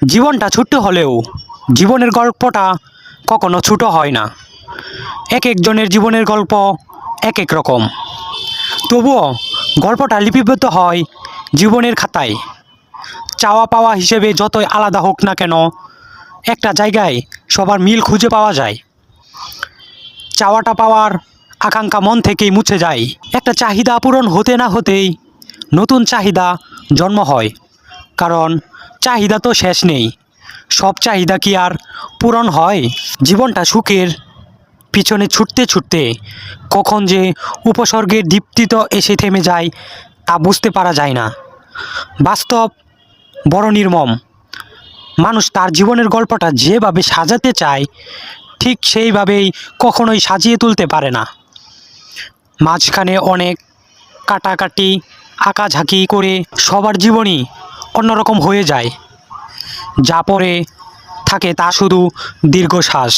জীবনটা ছোট্ট হলেও জীবনের গল্পটা কখনো ছোট হয় না। এক একজনের জীবনের গল্প এক এক রকম, তবুও গল্পটা লিপিবদ্ধ হয় জীবনের খাতায়। চাওয়া পাওয়া হিসেবে যতই আলাদা হোক না কেন, একটা জায়গায় সবার মিল খুঁজে পাওয়া যায়। চাওয়াটা পাওয়ার আকাঙ্ক্ষা মন থেকেই মুছে যায়। একটা চাহিদা পূরণ হতে না হতেই নতুন চাহিদা জন্ম হয়, কারণ চাহিদা তো শেষ নেই। সব চাহিদা কি আর পূরণ হয়? জীবনটা সুখের পিছনে ছুটতে ছুটতে কখন যে উপসর্গের দীপ্তিতে এসে থেমে যায় তা বুঝতে পারা যায় না। বাস্তব বড় নির্মম। মানুষ তার জীবনের গল্পটা যেভাবে সাজাতে চায় ঠিক সেইভাবেই কখনোই সাজিয়ে তুলতে পারে না। মাঝখানে অনেক কাটাকাটি আঁকাঝাঁকি করে সবার জীবনই অন্যরকম হয়ে যায়। যা পরে থাকে তা শুধু দীর্ঘশ্বাস।